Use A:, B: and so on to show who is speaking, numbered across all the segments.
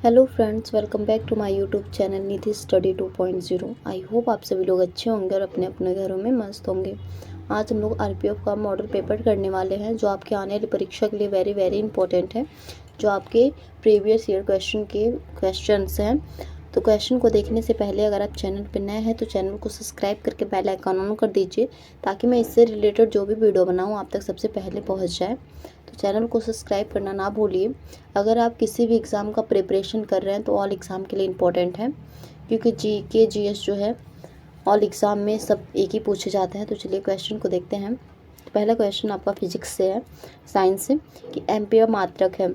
A: Hello friends, welcome back to my YouTube channel Nidhi study 2.0। I hope आप सभी लोग अच्छे होंगे और अपने अपने घरों में मस्त होंगे। आज हम लोग आरपीएफ का मॉडल पेपर करने वाले हैं जो आपके आने वाली परीक्षा के लिए वेरी वेरी इंपॉर्टेंट है, जो आपके प्रीवियस ईयर क्वेश्चंस हैं। तो क्वेश्चन को देखने से पहले अगर आप चैनल पर नए हैं तो चैनल को सब्सक्राइब करके बेल आइकन ऑन कर दीजिए, ताकि मैं इससे रिलेटेड जो भी वीडियो बनाऊँ आप तक सबसे पहले पहुँच जाए। तो चैनल को सब्सक्राइब करना ना भूलिए। अगर आप किसी भी एग्ज़ाम का प्रिपरेशन कर रहे हैं तो ऑल एग्ज़ाम के लिए इम्पोर्टेंट है, क्योंकि जीके जीएस जो है ऑल एग्ज़ाम में सब एक ही पूछे जाते हैं। तो चलिए क्वेश्चन को देखते हैं। तो पहला क्वेश्चन आपका फिजिक्स से है, साइंस से, कि एम्पियर मात्रक है।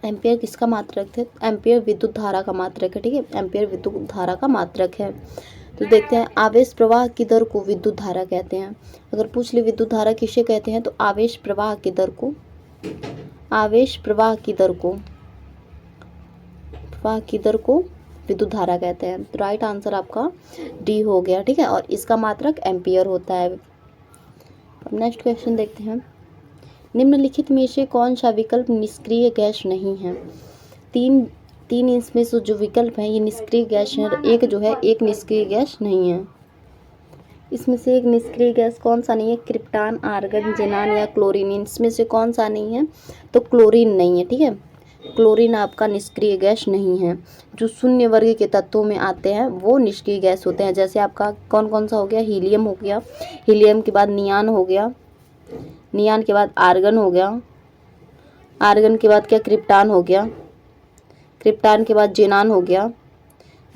A: एम्पियर किसका मात्रक है? एम्पियर विद्युत धारा का मात्रक है। ठीक है, एम्पियर विद्युत धारा का मात्रक है। तो देखते हैं, आवेश प्रवाह की दर को विद्युत धारा कहते हैं। अगर पूछ ले विद्युत धारा किसे कहते हैं, तो आवेश प्रवाह की दर को विद्युत धारा कहते हैं। तो राइट आंसर आपका डी हो गया। ठीक है, और इसका मात्रक एम्पियर होता है। अब नेक्स्ट क्वेश्चन देखते हैं। निम्नलिखित में से कौन सा विकल्प निष्क्रिय गैस नहीं है? तीन इसमें से जो विकल्प हैं ये निष्क्रिय गैस है, एक निष्क्रिय गैस नहीं है। इसमें से एक निष्क्रिय गैस कौन सा नहीं है? क्रिप्टॉन, आर्गन, जेनान या क्लोरीन। इसमें से कौन सा नहीं है? तो क्लोरीन नहीं है। ठीक है, क्लोरीन आपका निष्क्रिय गैस नहीं है। जो शून्य वर्ग के तत्वों में आते हैं वो निष्क्रिय गैस होते हैं। जैसे आपका कौन कौन सा हो गया? हीलियम हो गया, हीलियम के बाद नियान हो गया, नियान के बाद आर्गन हो गया, आर्गन के बाद क्या? क्रिप्टॉन हो गया, क्रिप्टॉन के बाद जेनान हो गया,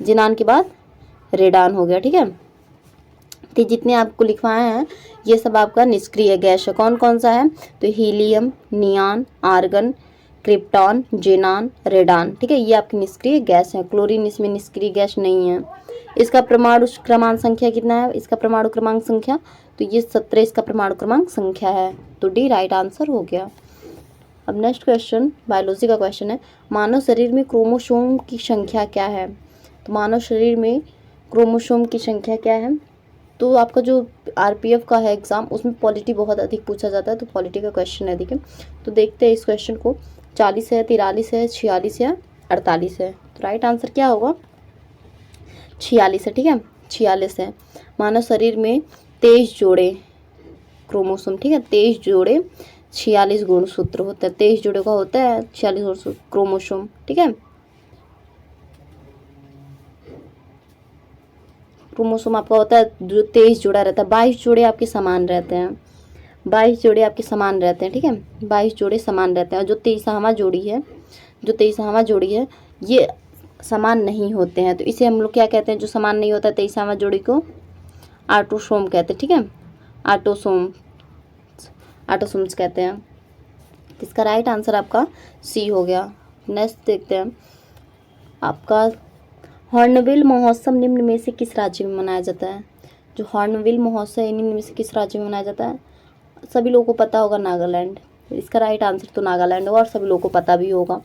A: जेनान के बाद रेडान हो गया। ठीक है, तो जितने आपको लिखवाए हैं ये सब आपका निष्क्रिय गैस है। कौन कौन सा है? तो हीलियम, नियान, आर्गन, क्रिप्टॉन, जेनान, रेडान। ठीक है, ये आपकी निष्क्रिय गैस है। क्लोरीन इसमें निष्क्रिय गैस नहीं है। इसका परमाणु क्रमांक संख्या कितना है? इसका परमाणु क्रमांक संख्या तो ये 17 इसका परमाणु क्रमांक संख्या है। तो डी राइट आंसर हो गया। अब नेक्स्ट क्वेश्चन बायोलॉजी का क्वेश्चन है। मानव शरीर में क्रोमोसोम की संख्या क्या है? तो मानव शरीर में क्रोमोसोम की संख्या क्या है? तो आपका जो आरपीएफ का है एग्ज़ाम, उसमें पॉलिटी बहुत अधिक पूछा जाता है, तो पॉलिटी का क्वेश्चन है। ठीक है, तो देखते हैं इस क्वेश्चन को। 40 है, 43 है, 46 है, 48 है। तो राइट आंसर क्या होगा? 46 है। ठीक है, 46 है। मानव शरीर में 23 जोड़े क्रोमोसोम, ठीक है, 23 जोड़े 46 गुणसूत्र होता है। 23 जोड़े का होता है 46 गुणसूत्र क्रोमोसोम। ठीक है, क्रोमोसोम आपका होता है जो 23 जोड़ा रहता है। 22 जोड़े आपके समान रहते हैं, 22 जोड़े आपके समान रहते हैं। ठीक है, 22 जोड़े समान रहते हैं। और जो 23वां जोड़ी है ये समान नहीं होते हैं। तो इसे हम लोग क्या कहते हैं? जो समान नहीं होता 23वां जोड़ी को ऑटोसोम कहते हैं। ठीक है, ऑटोसोम्स कहते हैं। इसका राइट आंसर आपका सी हो गया। नेक्स्ट देखते हैं आपका हॉर्नबिल महोत्सव निम्न में से किस राज्य में मनाया जाता है? जो हॉर्नबिल महोत्सव है निम्न में से किस राज्य में मनाया जाता है? सभी लोगों को पता होगा, नागालैंड। इसका राइट आंसर तो नागालैंड होगा और सभी लोगों को पता भी होगा।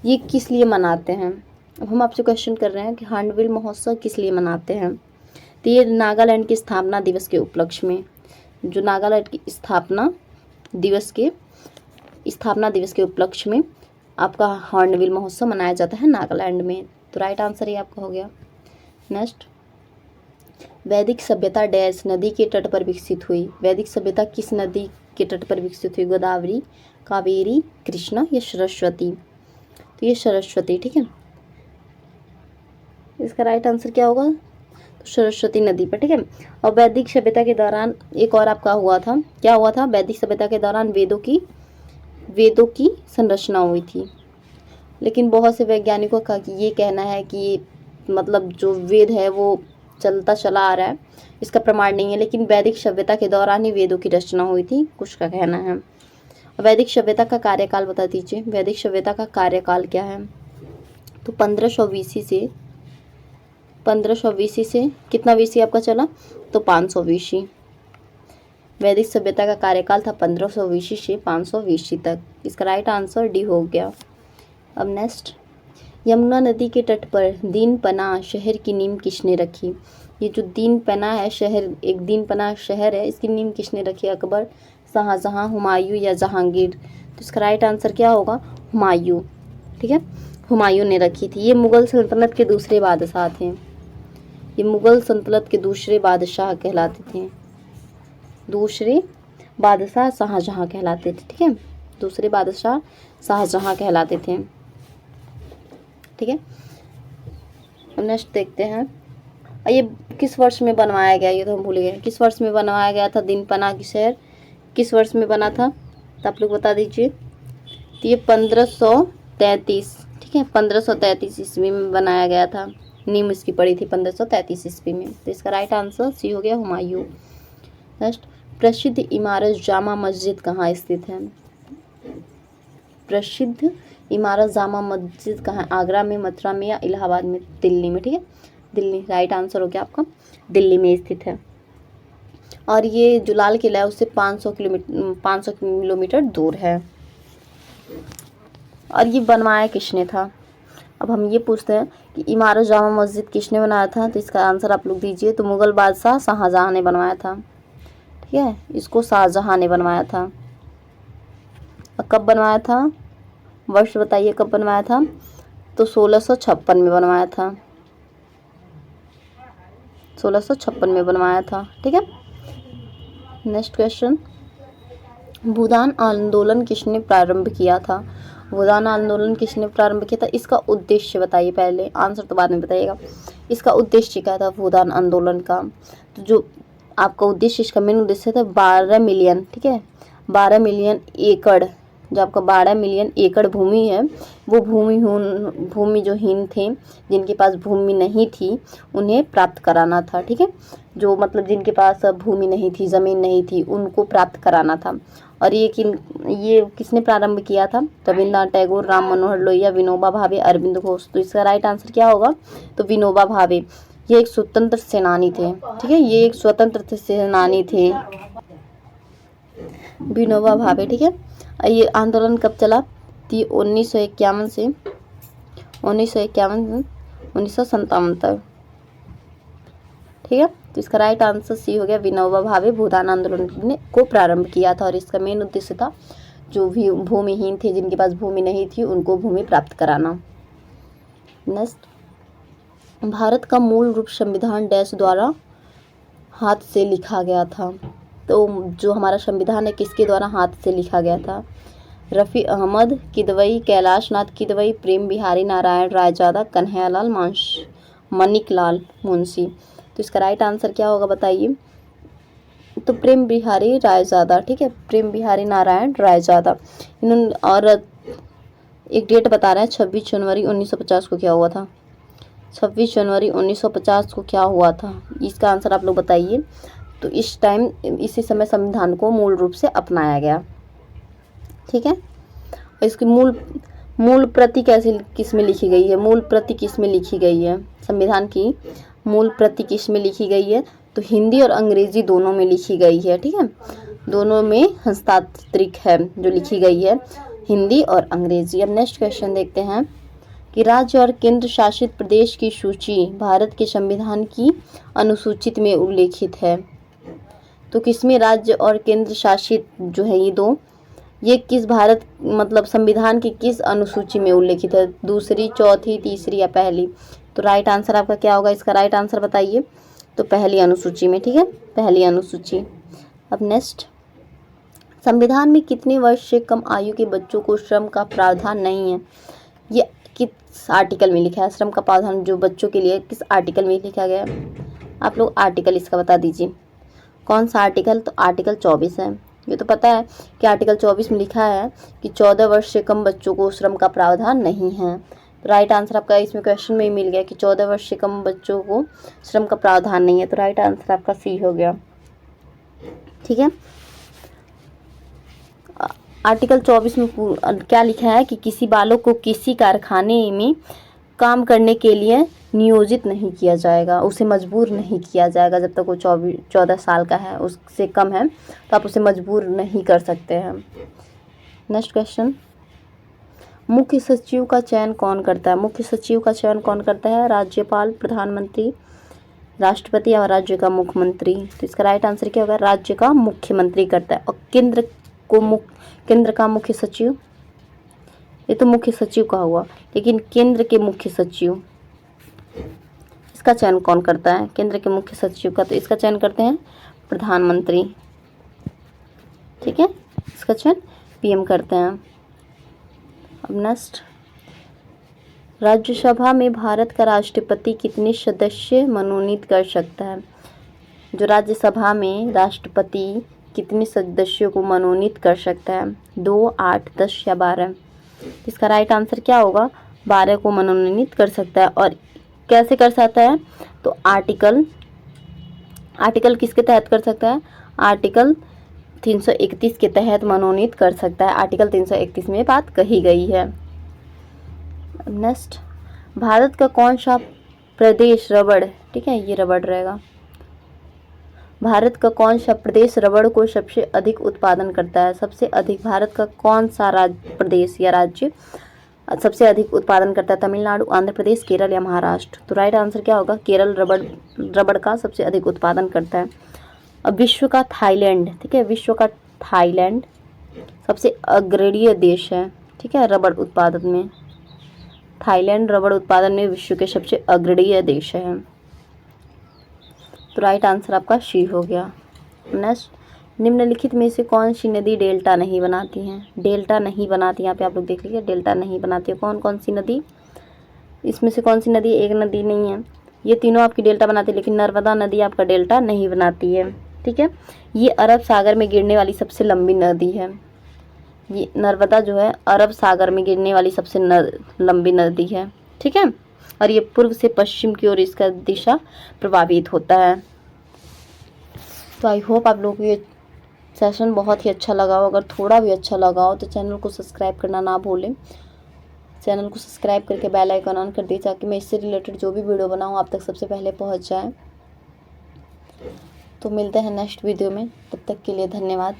A: ये किस लिए मनाते हैं? अब हम आपसे क्वेश्चन कर रहे हैं कि हॉर्नबिल महोत्सव किस लिए मनाते हैं। तो ये नागालैंड की स्थापना दिवस के उपलक्ष्य में, जो नागालैंड की स्थापना दिवस के उपलक्ष्य में आपका हॉर्नबिल महोत्सव मनाया जाता है नागालैंड में। तो राइट आंसर ये आपका हो गया। नेक्स्ट, वैदिक सभ्यता डैश नदी के तट पर विकसित हुई। वैदिक सभ्यता किस नदी के तट पर विकसित हुई? गोदावरी, कावेरी, कृष्णा या सरस्वती? तो ये सरस्वती। ठीक है, इसका राइट आंसर क्या होगा? तो सरस्वती नदी पर। ठीक है, और वैदिक सभ्यता के दौरान एक और आपका हुआ था, क्या हुआ था? वैदिक सभ्यता के दौरान वेदों की संरचना हुई थी। लेकिन बहुत से वैज्ञानिकों का ये कहना है कि मतलब जो वेद है वो चलता चला आ रहा है, इसका प्रमाण नहीं है। लेकिन वैदिक सभ्यता के दौरान ही वेदों की रचना हुई थी, कुछ का कहना है। वैदिक सभ्यता का कार्यकाल बता दीजिए। वैदिक सभ्यता का कार्यकाल क्या है? तो 1500 BC से कितना BC आपका चला? तो 500 BC। वैदिक सभ्यता का कार्यकाल था 1500 BC से 500 BC तक। इसका राइट आंसर डी हो गया। अब नेक्स्ट, यमुना नदी के तट पर दीनपना शहर की नींव किसने रखी? ये जो दीनपना है शहर, एक दीनपना शहर है, इसकी नींव किसने रखी? अकबर, शाहजहां, हुमायूं या जहांगीर? तो इसका राइट आंसर क्या होगा? हुमायूं। ठीक है, हुमायूं ने रखी थी। ये मुग़ल सल्तनत के दूसरे बादशाह थे, ये मुग़ल सल्तनत के दूसरे बादशाह कहलाते थे, दूसरे बादशाह शाहजहाँ कहलाते थे, ठीक है, दूसरे बादशाह शाहजहाँ कहलाते थे, ठीक है। अब नेक्स्ट देखते हैं, ये किस वर्ष में बनवाया गया, ये तो हम भूल गए, किस वर्ष में बनवाया गया था दीनपना की शहर, किस वर्ष में बना था, तो आप लोग बता दीजिए। तो ये 1533, ठीक है, 1533 ईस्वी में बनाया गया था, नींव इसकी पड़ी थी 1533 ईस्वी में। तो इसका राइट आंसर सी हो गया, हुमायूं। नेक्स्ट, प्रसिद्ध इमारत जामा मस्जिद कहाँ स्थित है, प्रसिद्ध इमारत जामा मस्जिद कहाँ, आगरा में, मथुरा में या इलाहाबाद में, दिल्ली में, ठीक है, दिल्ली, राइट आंसर हो गया आपका, दिल्ली में स्थित है। और ये जो लाल किला है उससे 500 किलोमीटर दूर है। और ये बनवाया किसने था, अब हम ये पूछते हैं कि इमारत जामा मस्जिद किसने बनाया था, तो इसका आंसर आप लोग दीजिए। तो मुग़ल बादशाह शाहजहाँ ने बनवाया था, ठीक है, इसको शाहजहाँ ने बनवाया था। और कब बनवाया था, वर्ष बताइए कब बनवाया था, तो 1656 में बनवाया था, 1656 में बनवाया था, ठीक है। नेक्स्ट क्वेश्चन, भूदान आंदोलन किसने प्रारंभ किया था, भूदान आंदोलन किसने प्रारंभ किया था, इसका उद्देश्य बताइए, पहले आंसर तो बाद में बताइएगा। इसका उद्देश्य क्या था भूदान आंदोलन का, तो जो आपका उद्देश्य, इसका मेन उद्देश्य था 12 मिलियन, ठीक है, 12 मिलियन एकड़, जो आपका 12 मिलियन एकड़ भूमि है, वो भूमि जो हीन थे, जिनके पास भूमि नहीं थी, उन्हें प्राप्त कराना था, ठीक है, जो मतलब जिनके पास भूमि नहीं थी, ज़मीन नहीं थी, उनको प्राप्त कराना था। और ये किसने प्रारंभ किया था, रविन्द्रनाथ टैगोर, राम मनोहर लोहिया, विनोबा भावे, अरविंद घोष। तो इसका राइट आंसर क्या होगा, तो विनोबा भावे, ये एक स्वतंत्र सेनानी थे, ठीक है, ये एक स्वतंत्र सेनानी थे, विनोबा भावे, ठीक है। ये आंदोलन कब चला, तो 1951 से 1957 तक, ठीक है। तो इसका राइट आंसर सी हो गया, विनोबा भावे भूदान आंदोलन को प्रारंभ किया था। और इसका मेन उद्देश्य था जो भी भूमिहीन थे, जिनके पास भूमि नहीं थी, उनको भूमि प्राप्त कराना। नेक्स्ट, भारत का मूल रूप संविधान डैश द्वारा हाथ से लिखा गया था, तो जो हमारा संविधान है किसके द्वारा हाथ से लिखा गया था, रफ़ी अहमद किदवई, कैलाश नाथ किदवई, प्रेम बिहारी नारायण रायजादा, कन्हैयालाल मानिकलाल मुंशी। तो इसका राइट आंसर क्या होगा बताइए, तो प्रेम बिहारी रायजादा, ठीक है, प्रेम बिहारी नारायण रायजादा। इन्होंने, और एक डेट बता रहे हैं 26 जनवरी 1950 को क्या हुआ था, 26 जनवरी 1950 को क्या हुआ था, इसका आंसर आप लोग बताइए। तो इस टाइम, इसी समय संविधान को मूल रूप से अपनाया गया, ठीक है। और इसकी मूल प्रति कैसे किस में लिखी गई है, मूल प्रति किस में लिखी गई है, संविधान की मूल प्रति किस में लिखी गई है, तो हिंदी और अंग्रेजी दोनों में लिखी गई है, ठीक है, दोनों में हस्ताक्षरित है जो लिखी गई है, हिंदी और अंग्रेजी। अब नेक्स्ट क्वेश्चन देखते हैं कि राज्य और केंद्र शासित प्रदेश की सूची भारत के संविधान की अनुसूचित में उल्लेखित है, तो किसमें राज्य और केंद्र शासित जो है ये दो, ये किस भारत मतलब संविधान की किस अनुसूची में उल्लेखित है, दूसरी, चौथी, तीसरी या पहली। तो राइट आंसर आपका क्या होगा, इसका राइट आंसर बताइए। तो पहली अनुसूची में, ठीक है, पहली अनुसूची। अब नेक्स्ट, संविधान में कितने वर्ष से कम आयु के बच्चों को श्रम का प्रावधान नहीं है, ये किस आर्टिकल में लिखा है, श्रम का प्रावधान जो बच्चों के लिए किस आर्टिकल में लिखा गया, आप लोग आर्टिकल इसका बता दीजिए, कौन सा आर्टिकल, तो आर्टिकल 24 है। ये तो पता है कि आर्टिकल 24 में लिखा है कि 14 वर्ष से कम बच्चों को श्रम का प्रावधान नहीं है। तो राइट आंसर आपका इसमें क्वेश्चन में ही मिल गया कि 14 वर्ष से कम बच्चों को श्रम का प्रावधान नहीं है, तो राइट आंसर आपका सी हो गया, ठीक है। आर्टिकल 24 में क्या लिखा है कि किसी बालक को किसी कारखाने में काम करने के लिए नियोजित नहीं किया जाएगा, उसे मजबूर नहीं किया जाएगा, जब तक वो 14 साल का है, उससे कम है तो आप उसे मजबूर नहीं कर सकते हैं। नेक्स्ट क्वेश्चन, मुख्य सचिव का चयन कौन करता है, मुख्य सचिव का चयन कौन करता है, राज्यपाल, प्रधानमंत्री, राष्ट्रपति और राज्य का मुख्यमंत्री। तो इसका राइट आंसर क्या होगा, राज्य का मुख्यमंत्री करता है। और केंद्र का मुख्य सचिव, ये तो मुख्य सचिव का हुआ, लेकिन केंद्र के मुख्य सचिव, इसका चयन कौन करता है? केंद्र के मुख्य सचिव का, तो इसका चयन करते हैं प्रधानमंत्री, ठीक है, इसका चयन पीएम करते हैं। अब नेक्स्ट, राज्यसभा में भारत का राष्ट्रपति कितने सदस्य मनोनीत कर सकता है? जो राज्यसभा में राष्ट्रपति कितने सदस्यों को मनोनीत कर सकता है? 2, 8, 10 या 12? इसका राइट आंसर क्या होगा? 12 को मनोनीत कर सकता है। और कैसे कर सकता है? तो आर्टिकल किसके तहत कर सकता है? आर्टिकल 331 के तहत मनोनीत कर सकता है। आर्टिकल 331 में बात कही गई है। नेक्स्ट, भारत का कौन सा प्रदेश रबड़, ठीक है, ये रबड़ रहेगा। भारत का कौन सा प्रदेश रबड़ को सबसे अधिक उत्पादन करता है? सबसे अधिक भारत का कौन सा प्रदेश या राज्य सबसे अधिक उत्पादन करता है? तमिलनाडु, आंध्र प्रदेश, केरल या महाराष्ट्र? तो राइट आंसर क्या होगा? केरल रबड़ का सबसे अधिक उत्पादन करता है। अब विश्व का थाईलैंड, ठीक है, विश्व का थाईलैंड सबसे अग्रणीय देश है, ठीक है, रबड़ उत्पादन में। थाईलैंड रबड़ उत्पादन में विश्व के सबसे अग्रणीय देश है। तो राइट आंसर आपका सी हो गया। नेक्स्ट, निम्नलिखित में से कौन सी नदी डेल्टा नहीं बनाती है? डेल्टा नहीं बनाती, यहाँ पे आप लोग देख लीजिए, डेल्टा नहीं बनाती है। कौन कौन सी नदी? इसमें से कौन सी नदी? एक नदी नहीं है, ये तीनों आपकी डेल्टा बनाती है, लेकिन नर्मदा नदी आपका डेल्टा नहीं बनाती है, ठीक है। ये अरब सागर में गिरने वाली सबसे लंबी नदी है। ये नर्मदा जो है अरब सागर में गिरने वाली सबसे लंबी नदी है, ठीक है। और ये पूर्व से पश्चिम की ओर इसका दिशा प्रभावित होता है। तो आई होप आप लोगों को ये सेशन बहुत ही अच्छा लगा हो। अगर थोड़ा भी अच्छा लगा हो तो चैनल को सब्सक्राइब करना ना भूलें। चैनल को सब्सक्राइब करके बेल आइकन ऑन कर दिए, ताकि मैं इससे रिलेटेड जो भी वीडियो बनाऊँ आप तक सबसे पहले पहुंच जाए। तो मिलते हैं नेक्स्ट वीडियो में, तब तक के लिए धन्यवाद।